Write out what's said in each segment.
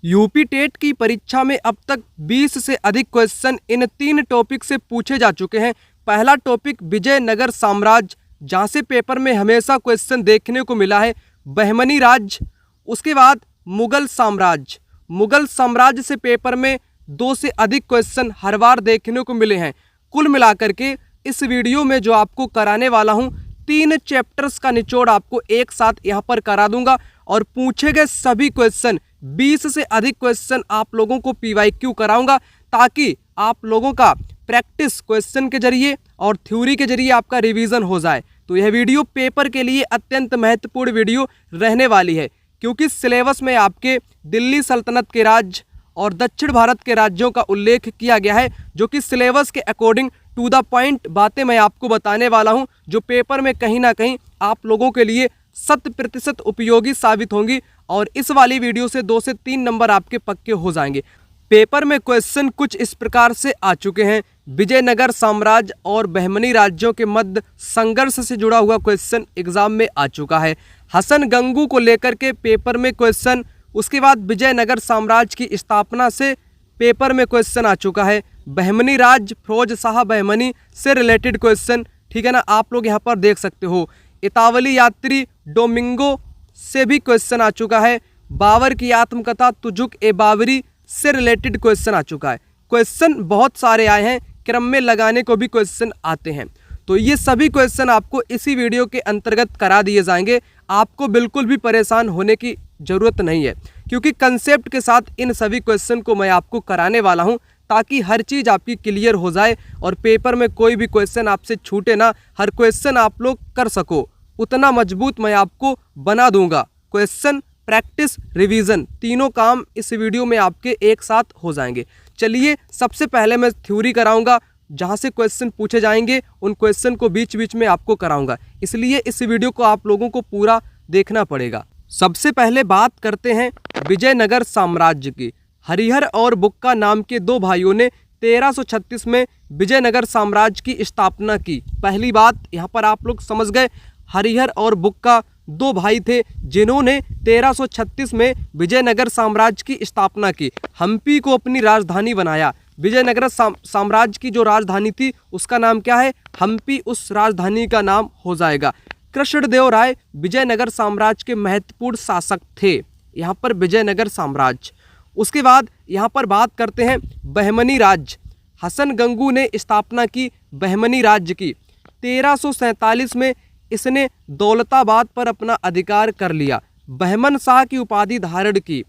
UP TET की परीक्षा में अब तक 20 से अधिक क्वेश्चन इन 3 टॉपिक से पूछे जा चुके हैं। पहला टॉपिक विजयनगर साम्राज्य, जहां से पेपर में हमेशा क्वेश्चन देखने को मिला है, बहमनी राज्य। उसके बाद मुगल साम्राज्य, मुगल साम्राज्य से पेपर में 2 से अधिक क्वेश्चन हर बार देखने को मिले हैं। कुल मिलाकर के इस वीडियो में जो आपको कराने वाला हूं, 3 चैप्टर्स का निचोड़ आपको एक साथ यहां पर करा दूंगा और पूछे गए सभी क्वेश्चन 20 से अधिक क्वेश्चन आप लोगों को PYQ कराऊंगा, ताकि आप लोगों का प्रैक्टिस क्वेश्चन के जरिए और थ्योरी के जरिए आपका रिवीजन हो जाए। तो यह वीडियो पेपर के लिए अत्यंत महत्वपूर्ण वीडियो रहने वाली है, क्योंकि सिलेबस में आपके दिल्ली सल्तनत के राज्य और दक्षिण भारत के राज्यों का उल्लेख किया गया है, जो कि सिलेबस के अकॉर्डिंग टू द पॉइंट बातें मैं आपको बताने वाला हूं, जो पेपर में कहीं ना कहीं आप लोगों के लिए 100% उपयोगी साबित होंगी। और इस वाली वीडियो से 2 से 3 नंबर आपके पक्के हो जाएंगे। पेपर में क्वेश्चन कुछ इस प्रकार से आ चुके हैं। विजयनगर साम्राज्य और बहमनी राज्यों के मध्य संघर्ष से जुड़ा हुआ क्वेश्चन एग्जाम में आ चुका है। हसन गंगू को लेकर के पेपर में क्वेश्चन, उसके बाद विजयनगर साम्राज्य की स्थापना से पेपर में क्वेश्चन आ चुका है। बहमनी राज्य, फिरोज शाह बहमनी से रिलेटेड क्वेश्चन, ठीक है ना, आप लोग यहाँ पर देख सकते हो। इतावली यात्री डोमिंगो से भी क्वेश्चन आ चुका है। बाबर की आत्मकथा तुजुक ए बाबरी से रिलेटेड क्वेश्चन आ चुका है। क्वेश्चन बहुत सारे आए हैं, क्रम में लगाने को भी क्वेश्चन आते हैं। तो ये सभी क्वेश्चन आपको इसी वीडियो के अंतर्गत करा दिए जाएंगे। आपको बिल्कुल भी परेशान होने की ज़रूरत नहीं है, क्योंकि कंसेप्ट के साथ इन सभी क्वेश्चन को मैं आपको कराने वाला हूं, ताकि हर चीज़ आपकी क्लियर हो जाए और पेपर में कोई भी क्वेश्चन आपसे छूटे ना, हर क्वेश्चन आप लोग कर सको, उतना मजबूत मैं आपको बना दूंगा। क्वेश्चन, प्रैक्टिस, रिवीजन, तीनों काम इस वीडियो में आपके एक साथ हो जाएंगे। चलिए, सबसे पहले मैं थ्योरी कराऊंगा, जहां से क्वेश्चन पूछे जाएंगे उन क्वेश्चन को बीच बीच में आपको कराऊंगा, इसलिए इस वीडियो को आप लोगों को पूरा देखना पड़ेगा। सबसे पहले बात करते हैं विजयनगर साम्राज्य की। हरिहर और बुक्का नाम के 2 भाइयों ने 1336 में विजयनगर साम्राज्य की स्थापना की। पहली बात यहाँ पर आप लोग समझ गए, हरिहर और बुक्का 2 भाई थे, जिन्होंने 1336 में विजयनगर साम्राज्य की स्थापना की। हम्पी को अपनी राजधानी बनाया। विजयनगर साम्राज्य की जो राजधानी थी उसका नाम क्या है? हम्पी उस राजधानी का नाम हो जाएगा। कृष्णदेव राय विजयनगर साम्राज्य के महत्वपूर्ण शासक थे। यहाँ पर विजयनगर साम्राज्य। उसके बाद यहाँ पर बात करते हैं बहमनी राज्य। हसन गंगू ने स्थापना की बहमनी राज्य की। 1347 में इसने दौलताबाद पर अपना अधिकार कर लिया। बहमन शाह की उपाधि धारण की।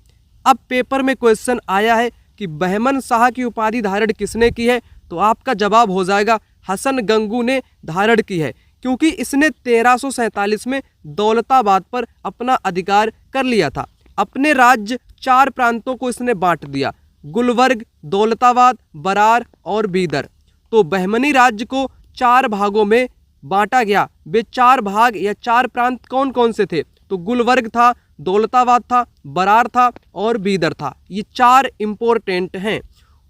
अब पेपर में क्वेश्चन आया है कि बहमन शाह की उपाधि धारण किसने की है, तो आपका जवाब हो जाएगा हसन गंगू ने धारण की है, क्योंकि इसने 1347 में दौलताबाद पर अपना अधिकार कर लिया था। अपने राज्य 4 प्रांतों को इसने बांट दिया, गुलबर्ग, दौलताबाद, बरार और बीदर। तो बहमनी राज्य को 4 भागों में बांटा गया। वे 4 भाग या 4 प्रांत कौन कौन से थे? तो गुलबर्ग था, दौलताबाद था, बरार था और बीदर था। ये 4 इंपॉर्टेंट हैं।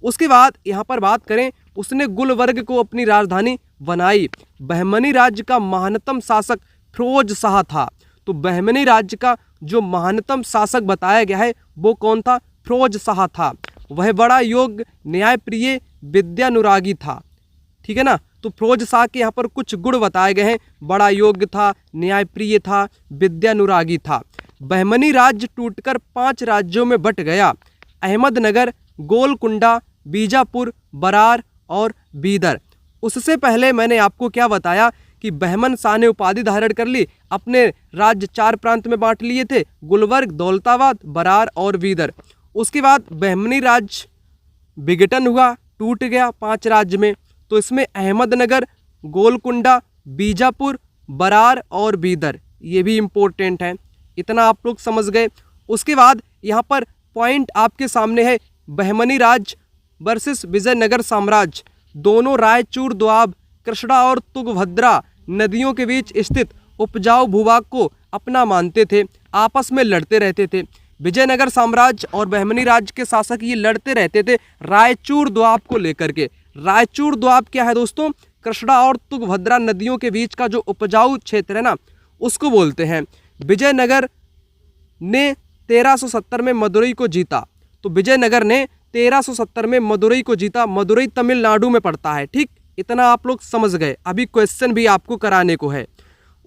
उसके बाद यहाँ पर बात करें, उसने गुलबर्ग को अपनी राजधानी बनाई। बहमनी राज्य का महानतम शासक फिरोज शाह था। तो बहमनी राज्य का जो महानतम शासक बताया गया है वो कौन था? फिरोज शाह था। वह बड़ा योग्य, न्यायप्रिय, विद्यानुरागी था, ठीक है ना। तो फिरोज शाह के यहाँ पर कुछ गुण बताए गए हैं। बड़ा योग्य था, न्यायप्रिय था, विद्यानुरागी था। बहमनी राज्य टूटकर 5 राज्यों में बट गया। अहमदनगर, गोलकुंडा, बीजापुर, बरार और बीदर। उससे पहले मैंने आपको क्या बताया कि बहमन शाह ने उपाधि धारण कर ली, अपने राज्य 4 प्रांत में बांट लिए थे, गुलबर्ग, दौलताबाद, बरार और बीदर। उसके बाद बहमनी राज्य विघटन हुआ, टूट गया 5 राज्य में। तो इसमें अहमदनगर, गोलकुंडा, बीजापुर, बरार और बीदर, ये भी इम्पोर्टेंट है। इतना आप लोग समझ गए। उसके बाद यहाँ पर पॉइंट आपके सामने है, बहमनी राज्य वर्सेस विजयनगर साम्राज्य। दोनों रायचूर दोआब, कृष्णा और तुंगभद्रा नदियों के बीच स्थित उपजाऊ भूभाग को अपना मानते थे, आपस में लड़ते रहते थे। विजयनगर साम्राज्य और बहमनी राज्य के शासक ये लड़ते रहते थे रायचूर दोआब को लेकर के। रायचूर दोआब क्या है दोस्तों? कृष्णा और तुंगभद्रा नदियों के बीच का जो उपजाऊ क्षेत्र है ना, उसको बोलते हैं। विजयनगर ने 1370 में मदुरई को जीता। तो विजयनगर ने 1370 में मदुरई को जीता। मदुरई तमिलनाडु में पड़ता है। ठीक, इतना आप लोग समझ गए। अभी क्वेश्चन भी आपको कराने को है।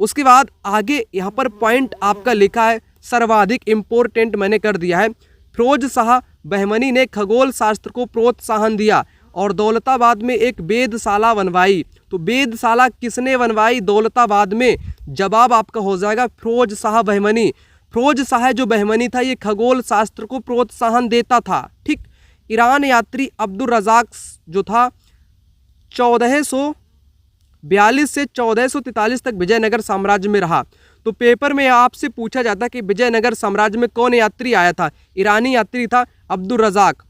उसके बाद आगे यहाँ पर पॉइंट आपका लिखा है, सर्वाधिक इम्पोर्टेंट मैंने कर दिया है। फिरोज शाह बहमनी ने खगोल शास्त्र को प्रोत्साहन दिया और दौलताबाद में एक वेधशाला बनवाई। तो वेधशाला किसने बनवाई दौलताबाद में? जवाब आपका हो जाएगा फिरोज शाह बहमनी। फिरोज शाह जो बहमनी था ये खगोल शास्त्र को प्रोत्साहन देता था। ठीक, ईरान यात्री अब्दुल रज़ाक जो था 1442 से 1443 तक विजयनगर साम्राज्य में रहा। तो पेपर में आपसे पूछा जाता कि विजयनगर साम्राज्य में कौन यात्री आया था? ईरानी यात्री था अब्दुल रज़ाक,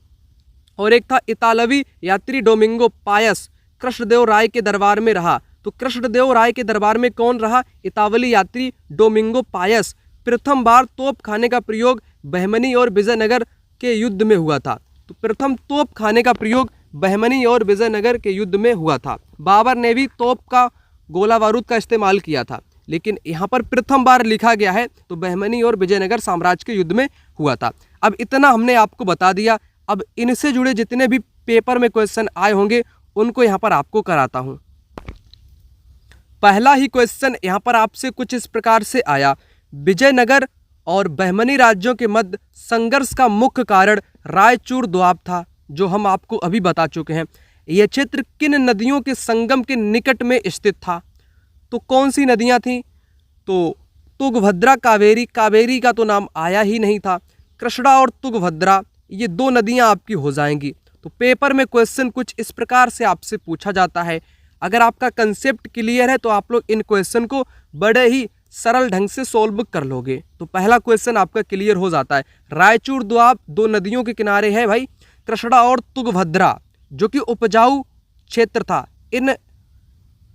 और एक था इतालवी यात्री डोमिंगो पायस। कृष्णदेव राय के दरबार में रहा। तो कृष्णदेव राय के दरबार में कौन रहा? इतालवी यात्री डोमिंगो पायस। प्रथम बार तोप खाने का प्रयोग बहमनी और विजयनगर के युद्ध में हुआ था। तो प्रथम तोप खाने का प्रयोग बहमनी और विजयनगर के युद्ध में हुआ था। बाबर ने भी तोप का गोला बारूद का इस्तेमाल किया था, लेकिन यहाँ पर प्रथम बार लिखा गया है तो बहमनी और विजयनगर साम्राज्य के युद्ध में हुआ था। अब इतना हमने आपको बता दिया। अब इनसे जुड़े जितने भी पेपर में क्वेश्चन आए होंगे उनको यहाँ पर आपको कराता हूँ। पहला ही क्वेश्चन यहाँ पर आपसे कुछ इस प्रकार से आया, विजयनगर और बहमनी राज्यों के मध्य संघर्ष का मुख्य कारण रायचूर दोआब था, जो हम आपको अभी बता चुके हैं। यह क्षेत्र किन नदियों के संगम के निकट में स्थित था? तो कौन सी नदियां थीं? तो तुंगभद्रा, कावेरी। कावेरी का तो नाम आया ही नहीं था। कृष्णा और तुंगभद्रा ये दो नदियां आपकी हो जाएंगी। तो पेपर में क्वेश्चन कुछ इस प्रकार से आपसे पूछा जाता है। अगर आपका कंसेप्ट क्लियर है तो आप लोग इन क्वेश्चन को बड़े ही सरल ढंग से सोल्व कर लोगे। तो पहला क्वेश्चन आपका क्लियर हो जाता है। रायचूर दोआब दो नदियों के किनारे है भाई, कृष्णा और तुंगभद्रा, जो कि उपजाऊ क्षेत्र था।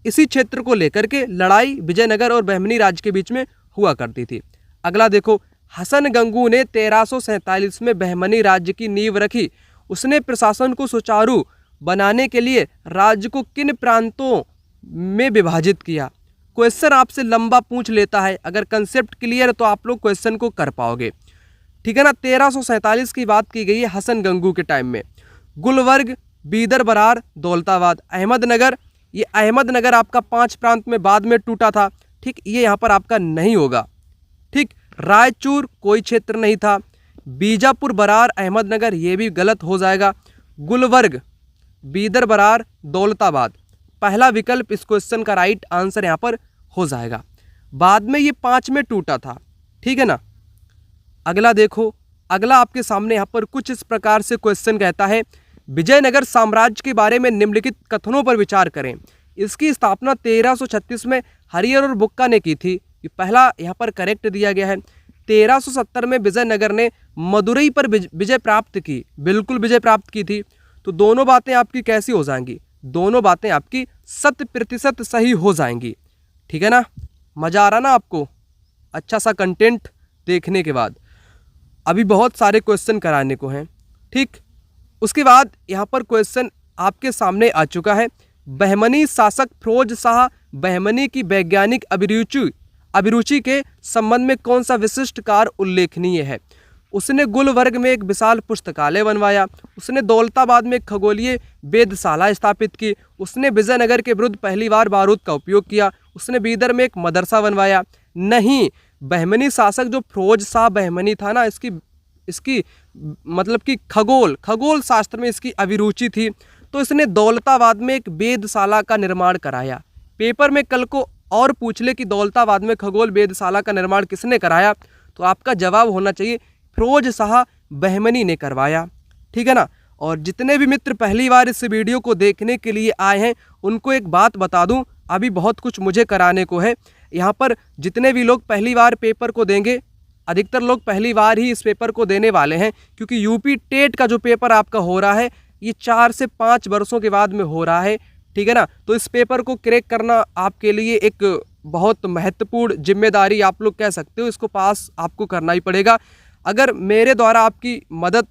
इसी क्षेत्र को लेकर के लड़ाई विजयनगर और बहमनी राज्य के बीच में हुआ करती थी। अगला देखो, हसन गंगू ने 1347 में बहमनी राज्य की नींव रखी। उसने प्रशासन को सुचारू बनाने के लिए राज्य को किन प्रांतों में विभाजित किया? क्वेश्चन आपसे लंबा पूछ लेता है। अगर कंसेप्ट क्लियर है तो आप लोग क्वेश्चन को कर पाओगे। ठीक है ना। 1347 की बात की गई है हसन गंगू के टाइम में। गुलबर्ग, बीदर, बरार, दौलताबाद, अहमदनगर। ये अहमदनगर आपका 5 प्रांत में बाद में टूटा था। ठीक, ये यहाँ पर आपका नहीं होगा। ठीक, रायचूर कोई क्षेत्र नहीं था। बीजापुर, बरार, अहमदनगर ये भी गलत हो जाएगा। गुलबर्ग, बीदर, बरार, दौलताबाद, पहला विकल्प इस क्वेश्चन का राइट आंसर यहाँ पर हो जाएगा। बाद में ये 5 में टूटा था। ठीक है ना। अगला देखो, अगला आपके सामने यहाँ पर कुछ इस प्रकार से क्वेश्चन कहता है, विजयनगर साम्राज्य के बारे में निम्नलिखित कथनों पर विचार करें। इसकी स्थापना 1336 में हरिहर और बुक्का ने की थी। ये पहला यहाँ पर करेक्ट दिया गया है। 1370 में विजयनगर ने मदुरई पर विजय प्राप्त की। बिल्कुल विजय प्राप्त की थी। तो दोनों बातें आपकी कैसी हो जाएंगी? दोनों बातें आपकी 100% सही हो जाएंगी। ठीक है ना। मज़ा आ रहा ना आपको अच्छा सा कंटेंट देखने के बाद? अभी बहुत सारे क्वेश्चन कराने को हैं। ठीक, उसके बाद यहाँ पर क्वेश्चन आपके सामने आ चुका है। बहमनी शासक फिरोज शाह बहमनी की वैज्ञानिक अभिरुचि के संबंध में कौन सा विशिष्ट कार्य उल्लेखनीय है? उसने गुलबर्ग में एक विशाल पुस्तकालय बनवाया। उसने दौलताबाद में एक खगोलीय वेधशाला स्थापित की। उसने विजयनगर के विरुद्ध पहली बार बारूद का उपयोग किया। उसने बीदर में एक मदरसा बनवाया। नहीं, बहमनी शासक जो फिरोज शाह बहमनी था ना, इसकी मतलब कि खगोल शास्त्र में इसकी अभिरुचि थी। तो इसने दौलताबाद में एक वेधशाला का निर्माण कराया। पेपर में कल को और पूछ ले कि दौलताबाद में खगोल वेधशाला का निर्माण किसने कराया, तो आपका जवाब होना चाहिए फिरोज शाह बहमनी ने करवाया। ठीक है ना। और जितने भी मित्र पहली बार इस वीडियो को देखने के लिए आए हैं उनको एक बात बता दूं, अभी बहुत कुछ मुझे कराने को है। यहाँ पर जितने भी लोग पहली बार पेपर को देंगे, अधिकतर लोग पहली बार ही इस पेपर को देने वाले हैं, क्योंकि यूपी टेट का जो पेपर आपका हो रहा है ये 4 से 5 वर्षों के बाद में हो रहा है। ठीक है ना। तो इस पेपर को क्रैक करना आपके लिए एक बहुत महत्वपूर्ण जिम्मेदारी आप लोग कह सकते हो। इसको पास आपको करना ही पड़ेगा। अगर मेरे द्वारा आपकी मदद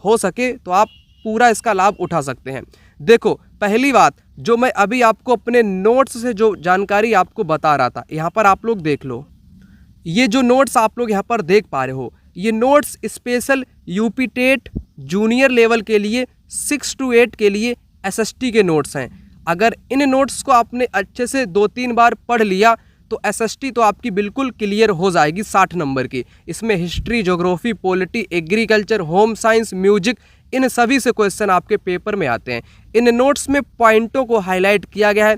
हो सके तो आप पूरा इसका लाभ उठा सकते हैं। देखो, पहली बात जो मैं अभी आपको अपने नोट्स से जो जानकारी आपको बता रहा था, यहाँ पर आप लोग देख लो। ये जो नोट्स आप लोग यहाँ पर देख पा रहे हो, ये notes special UP TET junior level के लिए 6 to 8 के लिए एसएसटी के नोट्स हैं। अगर इन नोट्स को आपने अच्छे से 2-3 बार पढ़ लिया तो एसएसटी तो आपकी बिल्कुल क्लियर हो जाएगी 60 नंबर की। इसमें history, geography, polity, agriculture, home science, music, इन सभी से क्वेश्चन आपके पेपर में आते हैं। इन नोट्स में पॉइंटों को हाईलाइट किया गया है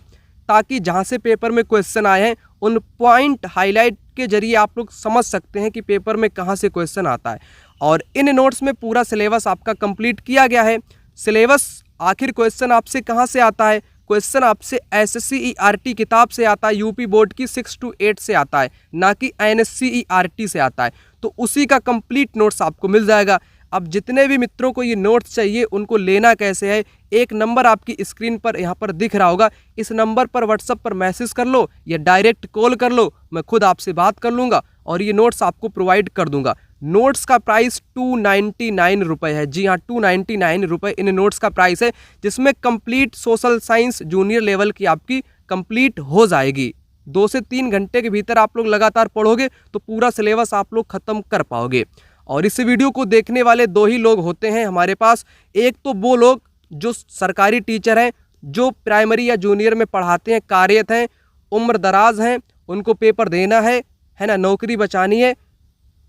ताकि जहाँ से पेपर में क्वेश्चन आए हैं उन पॉइंट हाईलाइट के जरिए आप लोग समझ सकते हैं कि पेपर में कहाँ से क्वेश्चन आता है। और इन नोट्स में पूरा सिलेबस आपका कंप्लीट किया गया है। सिलेबस आखिर क्वेश्चन आपसे कहाँ से आता है? क्वेश्चन आपसे SSCERT किताब से आता है, यूपी बोर्ड की 6 to 8 से आता है, ना कि NSCERT से आता है। तो उसी का कंप्लीट नोट्स आपको मिल जाएगा। अब जितने भी मित्रों को ये नोट्स चाहिए उनको लेना कैसे है, एक नंबर आपकी स्क्रीन पर यहाँ पर दिख रहा होगा, इस नंबर पर व्हाट्सएप पर मैसेज कर लो या डायरेक्ट कॉल कर लो, मैं खुद आपसे बात कर लूँगा और ये नोट्स आपको प्रोवाइड कर दूंगा। नोट्स का प्राइस 299 रुपये है। जी हाँ, 299 रुपये इन नोट्स का प्राइस है, जिसमें complete social science junior level की आपकी कंप्लीट हो जाएगी। 2 से 3 घंटे के भीतर आप लोग लगातार पढ़ोगे तो पूरा सिलेबस आप लोग ख़त्म कर पाओगे। और इस वीडियो को देखने वाले 2 ही लोग होते हैं हमारे पास। एक तो वो लोग जो सरकारी टीचर हैं, जो प्राइमरी या जूनियर में पढ़ाते हैं, कार्यरत हैं, उम्र दराज हैं, उनको पेपर देना है ना, नौकरी बचानी है।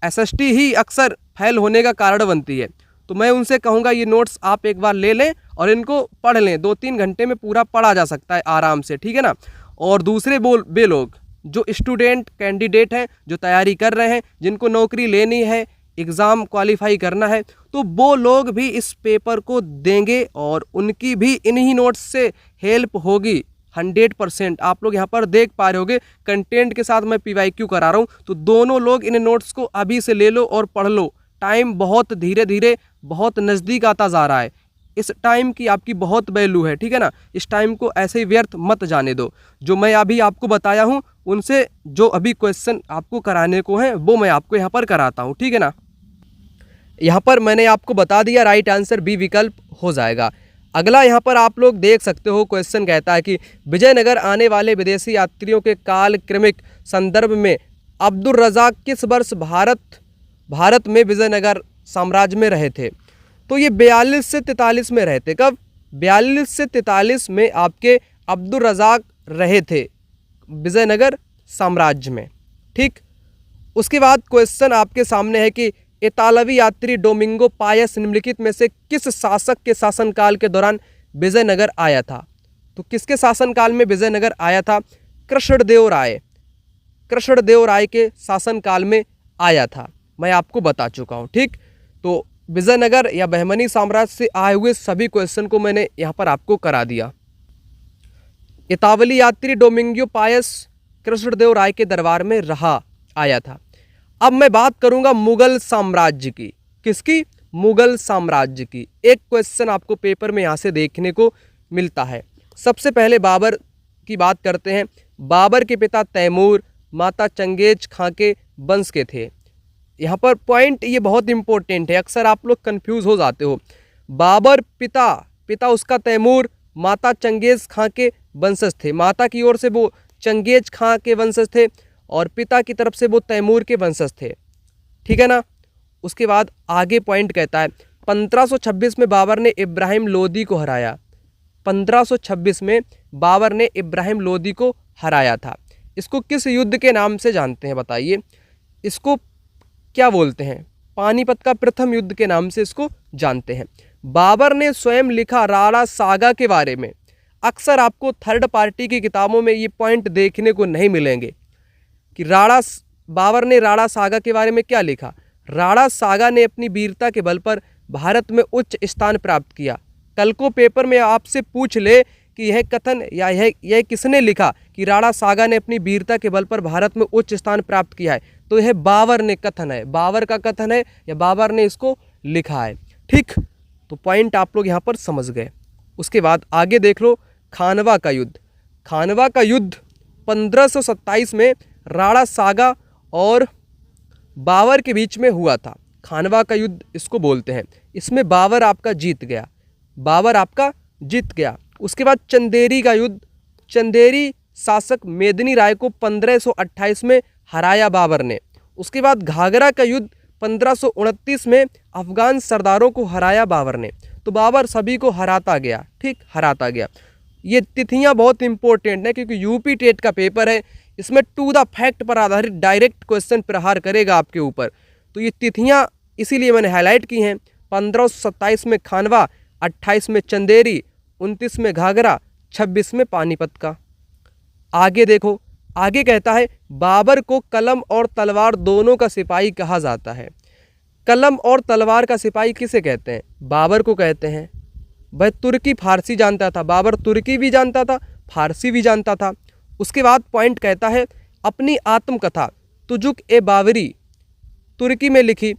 एसएसटी ही अक्सर फेल होने का कारण बनती है। तो मैं उनसे कहूँगा ये नोट्स आप एक बार ले लें और इनको पढ़ लें। 2-3 घंटे में पूरा पढ़ा जा सकता है आराम से, ठीक है ना। और दूसरे वे लोग जो स्टूडेंट कैंडिडेट हैं, जो तैयारी कर रहे हैं, जिनको नौकरी लेनी है, एग्ज़ाम क्वालिफाई करना है, तो वो लोग भी इस पेपर को देंगे और उनकी भी इन्हीं नोट्स से हेल्प होगी 100%। आप लोग यहाँ पर देख पा रहे होगे कंटेंट के साथ मैं PYQ करा रहा हूँ, तो दोनों लोग इन नोट्स को अभी से ले लो और पढ़ लो। टाइम बहुत धीरे धीरे बहुत नज़दीक आता जा रहा है। इस टाइम की आपकी बहुत वैल्यू है, ठीक है ना। इस टाइम को ऐसे ही व्यर्थ मत जाने दो। जो मैं अभी आपको बताया हूँ उनसे जो अभी क्वेश्चन आपको कराने को हैं वो मैं आपको यहाँ पर कराता हूँ, ठीक है ना। यहाँ पर मैंने आपको बता दिया, राइट आंसर बी विकल्प हो जाएगा। अगला यहाँ पर आप लोग देख सकते हो, क्वेश्चन कहता है कि विजयनगर आने वाले विदेशी यात्रियों के काल क्रमिक संदर्भ में अब्दुल रज़ाक किस वर्ष भारत में विजयनगर साम्राज्य में रहे थे? तो ये 42 से 43 में रहे थे। कब? 42 से 43 में आपके अब्दुल रज़ाक रहे थे विजयनगर साम्राज्य में, ठीक। उसके बाद क्वेश्चन आपके सामने है कि इतालवी यात्री डोमिंगो पायस निम्नलिखित में से किस शासक के शासनकाल के दौरान विजयनगर आया था? तो किसके शासनकाल में विजयनगर आया था? कृष्णदेव राय के शासनकाल में आया था। मैं आपको बता चुका हूँ, ठीक। तो विजयनगर या बहमनी साम्राज्य से आए हुए सभी क्वेश्चन को मैंने यहाँ पर आपको करा दिया। इतालवी यात्री डोमिंगो पायस कृष्णदेव राय के दरबार में आया था। अब मैं बात करूंगा मुगल साम्राज्य की। किसकी? मुगल साम्राज्य की। एक क्वेश्चन आपको पेपर में यहाँ से देखने को मिलता है। सबसे पहले बाबर की बात करते हैं। बाबर के पिता तैमूर, माता चंगेज खां के वंश के थे। यहाँ पर पॉइंट ये बहुत इंपॉर्टेंट है, अक्सर आप लोग कंफ्यूज हो जाते हो। बाबर पिता उसका तैमूर, माता चंगेज खां के वंशज थे। माता की ओर से वो चंगेज खां के वंशज थे और पिता की तरफ से वो तैमूर के वंशज थे, ठीक है ना। उसके बाद आगे पॉइंट कहता है 1526 में बाबर ने इब्राहिम लोदी को हराया। 1526 में बाबर ने इब्राहिम लोदी को हराया था। इसको किस युद्ध के नाम से जानते हैं बताइए? इसको क्या बोलते हैं? पानीपत का प्रथम युद्ध के नाम से इसको जानते हैं। बाबर ने स्वयं लिखा राणा सागा के बारे में। अक्सर आपको थर्ड पार्टी की किताबों में ये पॉइंट देखने को नहीं मिलेंगे कि बाबर ने राणा सागा के बारे में क्या लिखा। राणा सागा ने अपनी वीरता के बल पर भारत में उच्च स्थान प्राप्त किया। कल को पेपर में आपसे पूछ ले कि यह कथन या यह किसने लिखा कि राणा सागा ने अपनी वीरता के बल पर भारत में उच्च स्थान प्राप्त किया है, तो यह बाबर ने कथन है, बाबर का कथन है या बाबर ने इसको लिखा है, ठीक। तो पॉइंट आप लोग यहाँ पर समझ गए। उसके बाद आगे देख लो, खानवा का युद्ध। खानवा का युद्ध 1527 में राणा सागा और बाबर के बीच में हुआ था। खानवा का युद्ध इसको बोलते हैं। इसमें बाबर आपका जीत गया। उसके बाद चंदेरी का युद्ध। चंदेरी शासक मेदिनी राय को 1528 में हराया बाबर ने। उसके बाद घाघरा का युद्ध 1529 में अफगान सरदारों को हराया बाबर ने। तो बाबर सभी को हराता गया, ठीक, हराता गया। ये तिथियां बहुत इंपॉर्टेंट है क्योंकि यूपी टेट का पेपर है, इसमें टू द फैक्ट पर आधारित डायरेक्ट क्वेश्चन प्रहार करेगा आपके ऊपर। तो ये तिथियां इसीलिए मैंने हाईलाइट की हैं। 1527 में खानवा, 28 में चंदेरी, 29 में घाघरा, 26 में पानीपत का। आगे देखो, आगे कहता है बाबर को कलम और तलवार दोनों का सिपाही कहा जाता है। कलम और तलवार का सिपाही किसे कहते हैं? बाबर को कहते हैं। वह तुर्की फारसी जानता था, बाबर तुर्की भी जानता था, फारसी भी जानता था। उसके बाद पॉइंट कहता है अपनी आत्मकथा तुजुक ए बाबरी तुर्की में लिखी।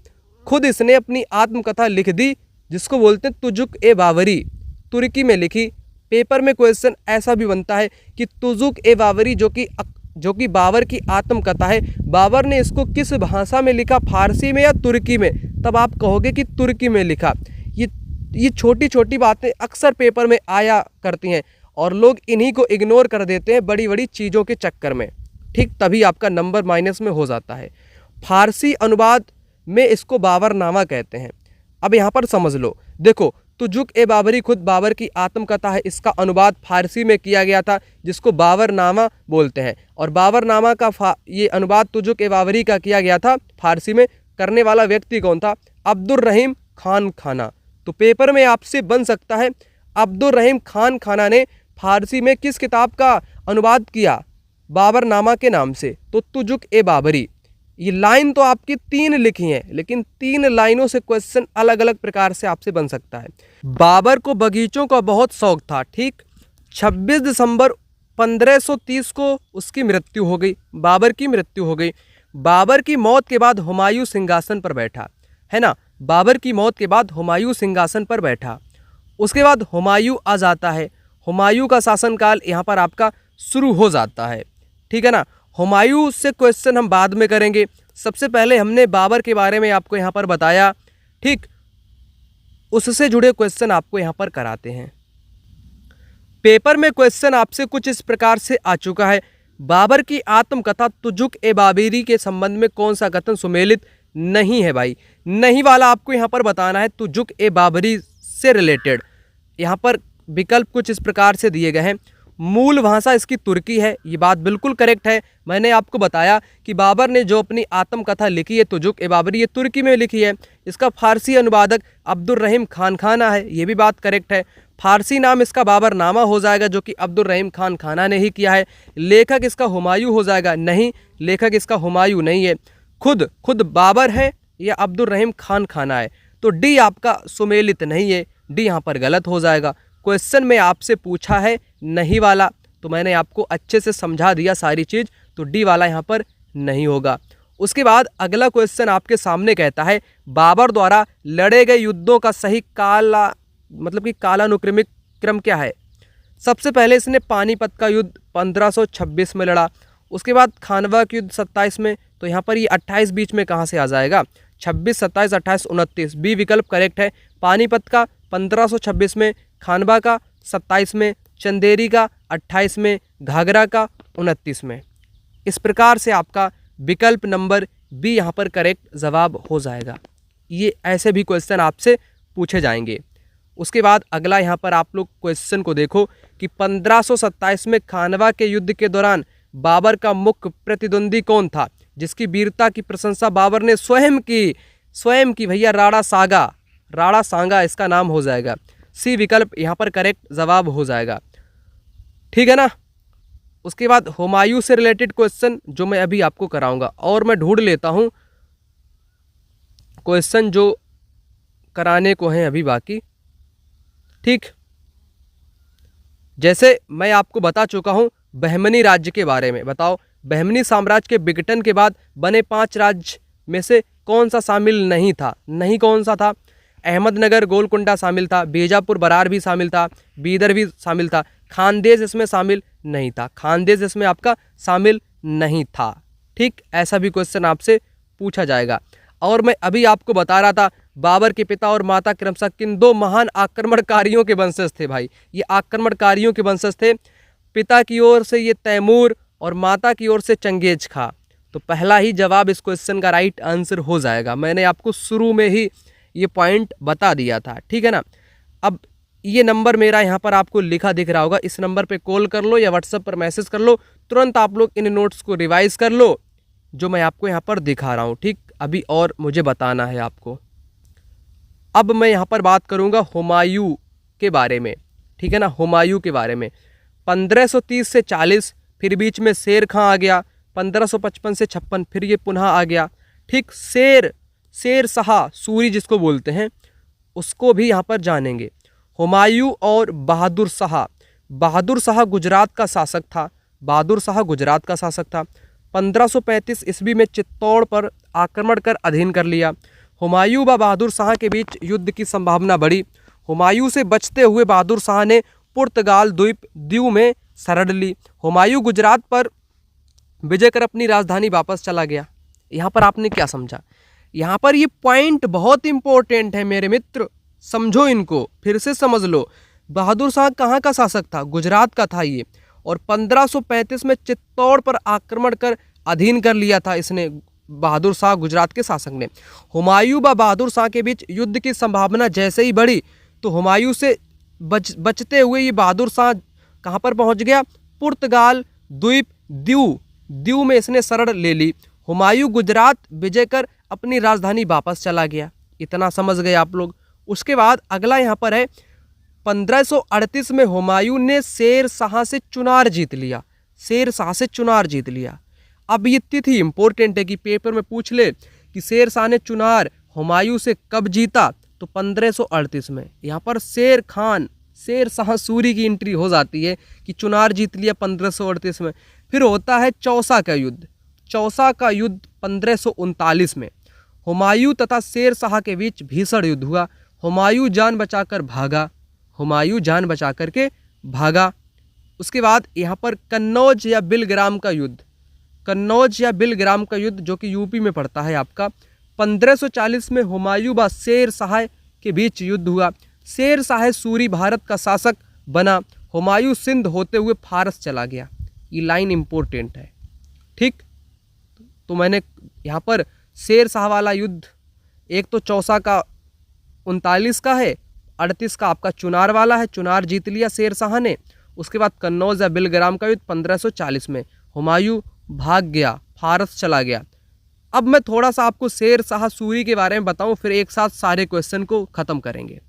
खुद इसने अपनी आत्मकथा लिख दी जिसको बोलते हैं तुजुक ए बाबरी, तुर्की में लिखी। पेपर में क्वेश्चन ऐसा भी बनता है कि तुजुक ए बाबरी जो कि बाबर की आत्मकथा है, बाबर ने इसको किस भाषा में लिखा, फारसी में या तुर्की में? तब आप कहोगे कि तुर्की में लिखा। ये छोटी छोटी बातें अक्सर पेपर में आया करती हैं और लोग इन्हीं को इग्नोर कर देते हैं बड़ी बड़ी चीज़ों के चक्कर में, ठीक, तभी आपका नंबर माइनस में हो जाता है। फारसी अनुवाद में इसको बाबरनामा कहते हैं। अब यहाँ पर समझ लो, देखो तुजुक ए बाबरी खुद बाबर की आत्मकथा है, इसका अनुवाद फारसी में किया गया था जिसको बाबरनामा बोलते हैं। और बाबरनामा का ये अनुवाद तुजुक ए बाबरी का किया गया था फारसी में। करने वाला व्यक्ति कौन था? अब्दुल रहीम खान खाना। तो पेपर में आपसे बन सकता है अब्दुल रहीम खान खाना ने फारसी में किस किताब का अनुवाद किया? बाबरनामा के नाम से। तो तुजुक ए बाबरी। ये लाइन तो आपकी 3 लिखी हैं, लेकिन 3 लाइनों से क्वेश्चन अलग अलग प्रकार से आपसे बन सकता है। बाबर को बगीचों का बहुत शौक था, ठीक। 26 दिसंबर 1530 को उसकी मृत्यु हो गई, बाबर की मृत्यु हो गई। बाबर की मौत के बाद हुमायूं सिंहासन पर बैठा, है ना। बाबर की मौत के बाद हुमायूं सिंहासन पर बैठा। उसके बाद हुमायूं आ जाता है। हुमायूं का शासनकाल यहाँ पर आपका शुरू हो जाता है, ठीक है ना। हुमायूं से क्वेश्चन हम बाद में करेंगे। सबसे पहले हमने बाबर के बारे में आपको यहाँ पर बताया, ठीक, उससे जुड़े क्वेश्चन आपको यहाँ पर कराते हैं। पेपर में क्वेश्चन आपसे कुछ इस प्रकार से आ चुका है। बाबर की आत्मकथा तुजुक ए बाबरी के संबंध में कौन सा कथन सुमेलित नहीं है? भाई नहीं वाला आपको यहाँ पर बताना है, तुजुक ए बाबरी से रिलेटेड। यहाँ पर विकल्प कुछ इस प्रकार से दिए गए हैं। मूल भाषा इसकी तुर्की है, ये बात बिल्कुल करेक्ट है। मैंने आपको बताया कि बाबर ने जो अपनी आत्मकथा लिखी है तुजुक ए बाबरी, ये तुर्की में लिखी है। इसका फारसी अनुवादक अब्दुल रहीम खान खाना है, ये भी बात करेक्ट है। फारसी नाम इसका बाबरनामा हो जाएगा जो कि अब्दुल रहीम खान खाना ने ही किया है। लेखक इसका हुमायूं हो जाएगा, नहीं, लेखक इसका हुमायूं नहीं है, खुद बाबर है या अब्दुल रहीम खान खाना है। तो डी आपका सुमेलित नहीं है, डी यहाँ पर गलत हो जाएगा। क्वेश्चन में आपसे पूछा है नहीं वाला, तो मैंने आपको अच्छे से समझा दिया सारी चीज़, तो डी वाला यहाँ पर नहीं होगा। उसके बाद अगला क्वेश्चन आपके सामने कहता है बाबर द्वारा लड़े गए युद्धों का सही कालानुक्रमिक क्रम क्या है? सबसे पहले इसने पानीपत का युद्ध 1526 में लड़ा। उसके बाद खानवा का युद्ध 27 में, तो यहाँ पर ये 28 बीच में कहाँ से आ जाएगा? 26, 27, 28, 29, बी विकल्प करेक्ट है। पानीपत का 1526 में, खानवा का 27 में, चंदेरी का 28 में, घाघरा का 29 में। इस प्रकार से आपका विकल्प नंबर बी यहाँ पर करेक्ट जवाब हो जाएगा। ये ऐसे भी क्वेश्चन आपसे पूछे जाएंगे। उसके बाद अगला यहाँ पर आप लोग क्वेश्चन को देखो कि 1527 में खानवा के युद्ध के दौरान बाबर का मुख्य प्रतिद्वंदी कौन था जिसकी वीरता की प्रशंसा बाबर ने स्वयं की भैया? राणा सांगा इसका नाम हो जाएगा। सी विकल्प यहाँ पर करेक्ट जवाब हो जाएगा, ठीक है ना। उसके बाद हुमायूं से रिलेटेड क्वेश्चन जो मैं अभी आपको कराऊंगा, और मैं ढूंढ लेता हूं क्वेश्चन जो कराने को हैं अभी बाकी, ठीक। जैसे मैं आपको बता चुका हूं बहमनी राज्य के बारे में। बताओ बहमनी साम्राज्य के विघटन के बाद बने 5 राज्य में से कौन सा शामिल नहीं था? नहीं कौन सा था? अहमदनगर गोलकुंडा शामिल था, बीजापुर बरार भी शामिल था, बीदर भी शामिल था, खानदेश इसमें शामिल नहीं था। खानदेश इसमें आपका शामिल नहीं था, ठीक। ऐसा भी क्वेश्चन आपसे पूछा जाएगा। और मैं अभी आपको बता रहा था बाबर के पिता और माता क्रमशः किन 2 महान आक्रमणकारियों के वंशज थे? भाई ये आक्रमणकारियों के वंशज थे। पिता की ओर से ये तैमूर और माता की ओर से चंगेज खां। तो पहला ही जवाब इस क्वेश्चन का राइट आंसर हो जाएगा। मैंने आपको शुरू में ही ये पॉइंट बता दिया था, ठीक है ना। अब ये नंबर मेरा यहाँ पर आपको लिखा दिख रहा होगा, इस नंबर पे कॉल कर लो या व्हाट्सएप पर मैसेज कर लो, तुरंत आप लोग इन नोट्स को रिवाइज कर लो जो मैं आपको यहाँ पर दिखा रहा हूँ, ठीक। अभी और मुझे बताना है आपको। अब मैं यहाँ पर बात करूँगा हुमायूं के बारे में, ठीक है ना, हुमायूं के बारे में। 1530 से 40, फिर बीच में शेर खां आ गया, 1555 से 56 फिर ये पुनः आ गया, ठीक। शेर शाह सूरी जिसको बोलते हैं उसको भी यहाँ पर जानेंगे। हुमायूं और बहादुर शाह गुजरात का शासक था, बहादुर शाह गुजरात का शासक था। 1535 ईस्वी में चित्तौड़ पर आक्रमण कर अधीन कर लिया। हुमायूं व बहादुर शाह के बीच युद्ध की संभावना बढ़ी। हुमायूं से बचते हुए बहादुर शाह ने पुर्तगाल द्वीप दीव में शरण ली। हुमायूं गुजरात पर विजय कर अपनी राजधानी वापस चला गया। यहाँ पर आपने क्या समझा? यहाँ पर ये पॉइंट बहुत इंपॉर्टेंट है मेरे मित्र, समझो इनको, फिर से समझ लो। बहादुर शाह कहाँ का शासक था? गुजरात का था ये, और 1535 में चित्तौड़ पर आक्रमण कर अधीन कर लिया था इसने, बहादुर शाह गुजरात के शासक ने। हुमायूं व बहादुर शाह के बीच युद्ध की संभावना जैसे ही बढ़ी तो हुमायूं से बचते हुए ये बहादुर शाह कहाँ पर पहुँच गया? पुर्तगाल द्वीप दीव में इसने शरण ले ली। हुमायूं गुजरात विजय कर अपनी राजधानी वापस चला गया। इतना समझ गए आप लोग। उसके बाद अगला यहाँ पर है 1538 में हुमायूं ने शेर शाह से चुनार जीत लिया। शेर शाह से चुनार जीत लिया। अब ये तिथि इंपॉर्टेंट है कि पेपर में पूछ ले कि शेर शाह ने चुनार हुमायूं से कब जीता, तो 1538 में। यहाँ पर शेर शाह सूरी की एंट्री हो जाती है कि चुनार जीत लिया 1538 में। फिर होता है चौसा का युद्ध। चौसा का युद्ध 1539 में। हुमायूं तथा शेर शाह के बीच भीषण युद्ध हुआ। हुमायूं जान बचाकर भागा। उसके बाद यहाँ पर कन्नौज या बिलग्राम का युद्ध जो कि यूपी में पड़ता है आपका, 1540 में हुमायूं व शेर शाह के बीच युद्ध हुआ। शेर शाह सूरी भारत का शासक बना। हुमायूं सिंध होते हुए फारस चला गया। ये लाइन इंपॉर्टेंट है, ठीक। तो मैंने यहाँ पर शेर शाह वाला युद्ध, एक तो चौसा का 39 का है, 38 का आपका चुनार वाला है, चुनार जीत लिया शेर शाह ने। उसके बाद कन्नौज या बिलग्राम का युद्ध 1540 में। हुमायूं भाग गया, फारस चला गया। अब मैं थोड़ा सा आपको शेर शाह सूरी के बारे में बताऊं, फिर एक साथ सारे क्वेश्चन को खत्म करेंगे।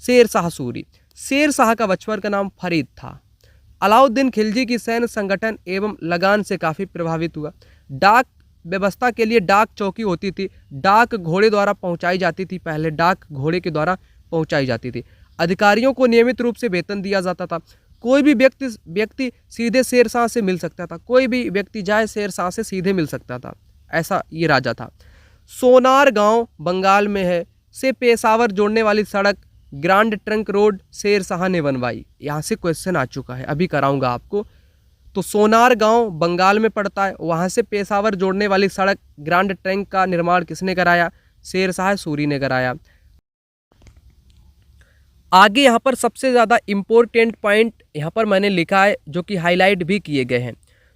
शेर शाह सूरी, शेर शाह का बचपन का नाम फरीद था। अलाउद्दीन खिलजी की सैन्य संगठन एवं लगान से काफ़ी प्रभावित हुआ। डाक व्यवस्था के लिए डाक चौकी होती थी। डाक घोड़े द्वारा पहुंचाई जाती थी, पहले डाक घोड़े के द्वारा पहुंचाई जाती थी। अधिकारियों को नियमित रूप से वेतन दिया जाता था। कोई भी व्यक्ति सीधे शेर शाह से मिल सकता था, कोई भी व्यक्ति जाए शेर शाह से सीधे मिल सकता था, ऐसा ये राजा था। सोनार गांव बंगाल में है। से पेशावर जोड़ने वाली सड़क grand trunk road Sher Shah ने बनवाई। यहाँ से क्वेश्चन आ चुका है, अभी कराऊंगा आपको। तो सोनार गांव बंगाल में पड़ता है, वहाँ से पेशावर जोड़ने वाली सड़क ग्रांड ट्रंक का निर्माण किसने कराया? शेर शाह सूरी ने कराया। आगे यहाँ पर सबसे ज़्यादा इम्पोर्टेंट पॉइंट यहाँ पर मैंने लिखा है, जो कि हाईलाइट भी किए गए हैं।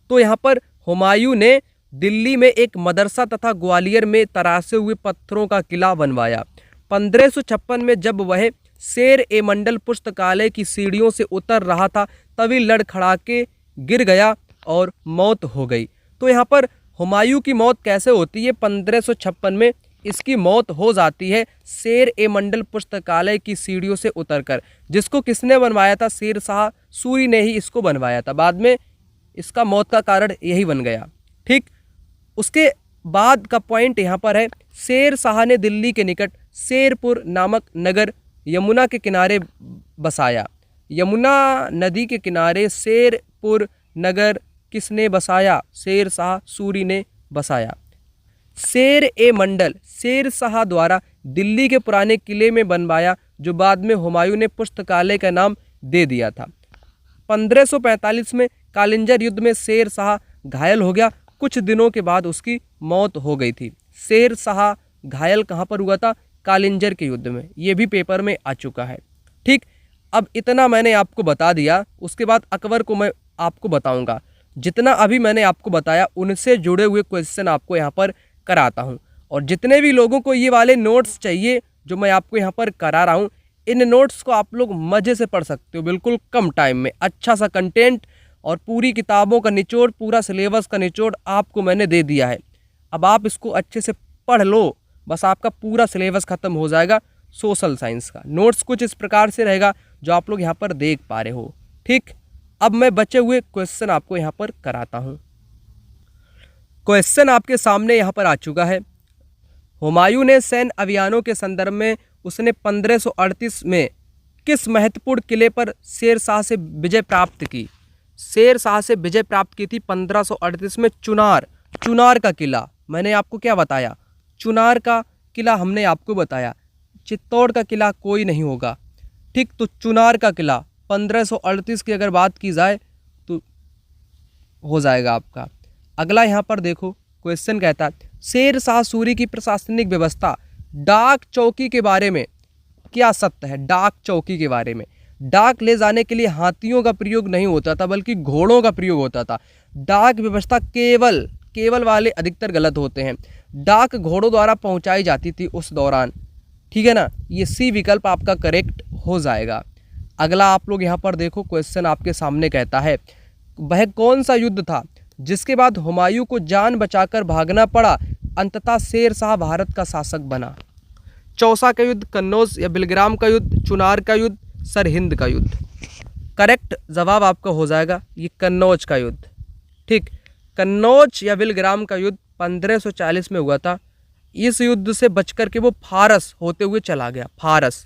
तो यहाँ पर हुमायूं ने दिल्ली में एक मदरसा तथा ग्वालियर में तराशे हुए पत्थरों का किला बनवाया। 1556 में जब वह शेर ए मंडल पुस्तकालय की सीढ़ियों से उतर रहा था, तभी लड़खड़ा के गिर गया और मौत हो गई। तो यहाँ पर हुमायूं की मौत कैसे होती है? 1556 में इसकी मौत हो जाती है शेर ए मंडल पुस्तकालय की सीढ़ियों से उतरकर। जिसको किसने बनवाया था? शेर शाह सूरी ने ही इसको बनवाया था। बाद में इसका मौत का कारण यही बन गया, ठीक। उसके बाद का पॉइंट यहाँ पर है, शेर शाह ने दिल्ली के निकट शेरपुर नामक नगर यमुना के किनारे बसाया। यमुना नदी के किनारे शेरपुर नगर किसने बसाया? शेर शाह सूरी ने बसाया। शेर ए मंडल शेर शाह द्वारा दिल्ली के पुराने किले में बनवाया, जो बाद में हुमायूं ने पुस्तकालय का नाम दे दिया था। 1545 में कालिंजर युद्ध में शेर शाह घायल हो गया। कुछ दिनों के बाद उसकी मौत हो गई थी। शेर शाह घायल कहाँ पर हुआ था? कालिंजर के युद्ध में। ये भी पेपर में आ चुका है, ठीक। अब इतना मैंने आपको बता दिया। उसके बाद अकबर को मैं आपको बताऊंगा। जितना अभी मैंने आपको बताया उनसे जुड़े हुए क्वेश्चन आपको यहाँ पर कराता हूँ। और जितने भी लोगों को ये वाले नोट्स चाहिए जो मैं आपको यहाँ पर करा रहा हूँ, इन नोट्स को आप लोग मज़े से पढ़ सकते हो, बिल्कुल कम टाइम में अच्छा सा कंटेंट और पूरी किताबों का निचोड़, पूरा सिलेबस का निचोड़ आपको मैंने दे दिया है। अब आप इसको अच्छे से पढ़ लो, बस आपका पूरा सिलेबस ख़त्म हो जाएगा सोशल साइंस का। नोट्स कुछ इस प्रकार से रहेगा जो आप लोग यहाँ पर देख पा रहे हो। ठीक, अब मैं बचे हुए क्वेश्चन आपको यहाँ पर कराता हूँ। क्वेश्चन आपके सामने यहाँ पर आ चुका है। हुमायूं ने सैन्य अभियानों के संदर्भ में उसने 1538 में किस महत्वपूर्ण किले पर शेर शाह से विजय प्राप्त की? शेर शाह से विजय प्राप्त की थी 1538 में चुनार का किला। मैंने आपको क्या बताया? चुनार का किला हमने आपको बताया। चित्तौड़ का किला कोई नहीं होगा। ठीक, तो चुनार का किला 1538 की अगर बात की जाए तो हो जाएगा आपका। अगला यहाँ पर देखो क्वेश्चन कहता है शेर शाह सूरी की प्रशासनिक व्यवस्था डाक चौकी के बारे में क्या सत्य है? डाक चौकी के बारे में, डाक ले जाने के लिए हाथियों का प्रयोग नहीं होता था बल्कि घोड़ों का प्रयोग होता था। डाक व्यवस्था केवल वाले अधिकतर गलत होते हैं। डाक घोड़ों द्वारा पहुंचाई जाती थी उस दौरान। ठीक है ना, ये सी विकल्प आपका करेक्ट हो जाएगा। अगला आप लोग यहाँ पर देखो क्वेश्चन आपके सामने कहता है वह कौन सा युद्ध था जिसके बाद हुमायूं को जान बचाकर भागना पड़ा, अंततः शेर शाह भारत का शासक बना? चौसा का युद्ध, कन्नौज या बिलग्राम का युद्ध, चुनार का युद्ध, सरहिंद का युद्ध? करेक्ट जवाब आपका हो जाएगा ये कन्नौज का युद्ध। ठीक, कन्नौज या बिलग्राम का युद्ध 1540 में हुआ था। इस युद्ध से बचकर के वो फारस होते हुए चला गया, फारस।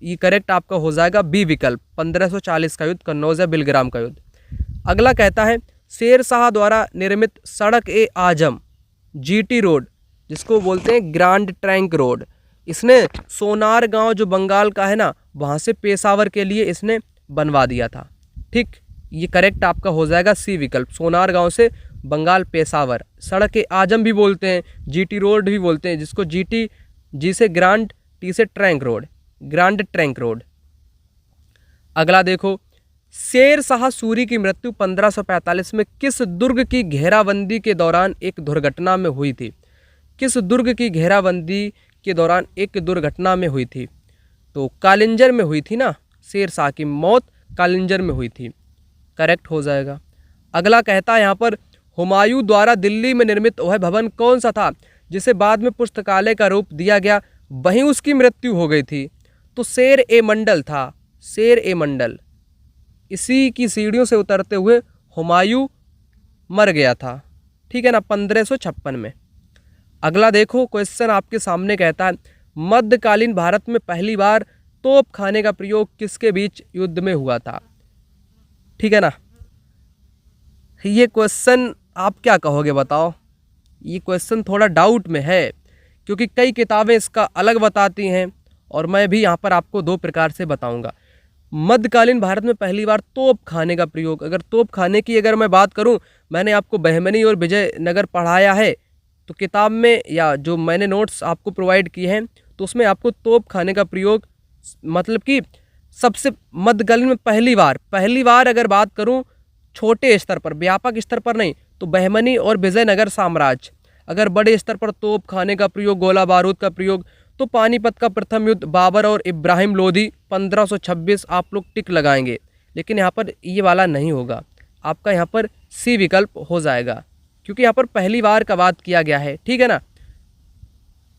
ये करेक्ट आपका हो जाएगा बी विकल्प, 1540 का युद्ध, कन्नौज या बिलग्राम का युद्ध। अगला कहता है शेर शाह द्वारा निर्मित सड़क ए आजम जीटी रोड, जिसको बोलते हैं ग्रांड ट्रंक रोड, इसने सोनार गांव जो बंगाल का है ना, वहाँ से पेशावर के लिए इसने बनवा दिया था। ठीक, ये करेक्ट आपका हो जाएगा सी विकल्प, सोनार गांव से बंगाल पेशावर। सड़क ए आजम भी बोलते हैं, जीटी रोड भी बोलते हैं, जिसको जीटी जी से ग्रांड, टी से trunk road, grand trunk road. अगला देखो शेर शाह सूरी की मृत्यु 1545 में किस दुर्ग की घेराबंदी के दौरान एक दुर्घटना में हुई थी? किस दुर्ग की घेराबंदी के दौरान एक दुर्घटना में हुई थी? तो कालिंजर में हुई थी ना, शेर शाह की मौत कालिंजर में हुई थी। करेक्ट हो जाएगा। अगला कहता है यहाँ पर हुमायूं द्वारा दिल्ली में निर्मित वह भवन कौन सा था जिसे बाद में पुस्तकालय का रूप दिया गया, वहीं उसकी मृत्यु हो गई थी? तो शेर ए मंडल था, शेर ए मंडल। इसी की सीढ़ियों से उतरते हुए हुमायूं मर गया था। ठीक है ना, 1556 में। अगला देखो क्वेश्चन आपके सामने कहता है मध्यकालीन भारत में पहली बार तोप खाने का प्रयोग किसके बीच युद्ध में हुआ था? ठीक है ना, ये क्वेश्चन आप क्या कहोगे बताओ? ये क्वेश्चन थोड़ा डाउट में है क्योंकि कई किताबें इसका अलग बताती हैं और मैं भी यहाँ पर आपको दो प्रकार से बताऊंगा। मध्यकालीन भारत में पहली बार तोप खाने का प्रयोग, अगर तोप खाने की अगर मैं बात करूं, मैंने आपको बहमनी और विजयनगर पढ़ाया है, तो किताब में या जो मैंने नोट्स आपको प्रोवाइड किए हैं तो उसमें आपको तोप खाने का प्रयोग मतलब कि सबसे मध्यकालीन में पहली बार अगर बात करूं छोटे स्तर पर, व्यापक स्तर पर नहीं, तो बहमनी और विजयनगर साम्राज्य। अगर बड़े स्तर पर तोप खाने का प्रयोग, गोला बारूद का प्रयोग, तो पानीपत का प्रथम युद्ध बाबर और इब्राहिम लोधी 1526 आप लोग टिक लगाएंगे। लेकिन यहाँ पर ये वाला नहीं होगा, आपका यहाँ पर सी विकल्प हो जाएगा क्योंकि यहाँ पर पहली बार का बात किया गया है। ठीक है ना,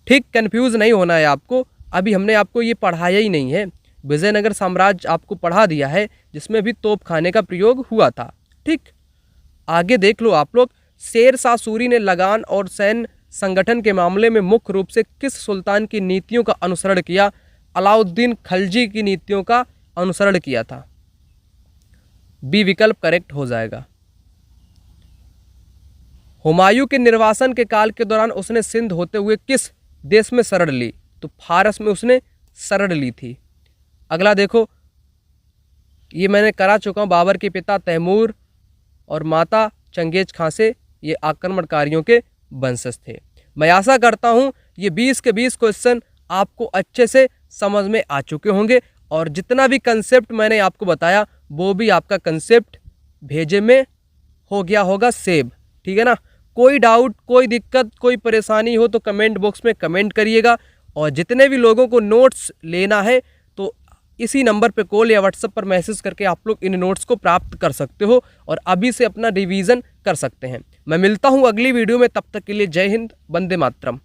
ठीक, कंफ्यूज नहीं होना है आपको। अभी हमने आपको ये पढ़ाया ही नहीं है, विजयनगर साम्राज्य आपको पढ़ा दिया है जिसमें भी तोप खाने का प्रयोग हुआ था। ठीक, आगे देख लो आप लोग। शेर शाह सूरी ने लगान और सैन्य संगठन के मामले में मुख्य रूप से किस सुल्तान की नीतियों का अनुसरण किया? अलाउद्दीन खलजी की नीतियों का अनुसरण किया था। बी विकल्प करेक्ट हो जाएगा। हुमायूं के निर्वासन के काल के दौरान उसने सिंध होते हुए किस देश में शरण ली? तो फारस में उसने शरण ली थी। अगला देखो, ये मैंने करा चुका हूँ, बाबर के पिता तैमूर और माता चंगेज खां से ये आक्रमणकारियों के वंशज थे। मैं आशा करता हूँ ये 20 के 20 क्वेश्चन आपको अच्छे से समझ में आ चुके होंगे और जितना भी कंसेप्ट मैंने आपको बताया वो भी आपका कंसेप्ट भेजे में हो गया होगा सेव। ठीक है ना। कोई डाउट, कोई दिक्कत, कोई परेशानी हो तो कमेंट बॉक्स में कमेंट करिएगा। और जितने भी लोगों को नोट्स लेना है तो इसी नंबर पे कॉल या व्हाट्सएप पर मैसेज करके आप लोग इन नोट्स को प्राप्त कर सकते हो और अभी से अपना रिवीजन कर सकते हैं। मैं मिलता हूं अगली वीडियो में, तब तक के लिए जय हिंद, वंदे मातरम।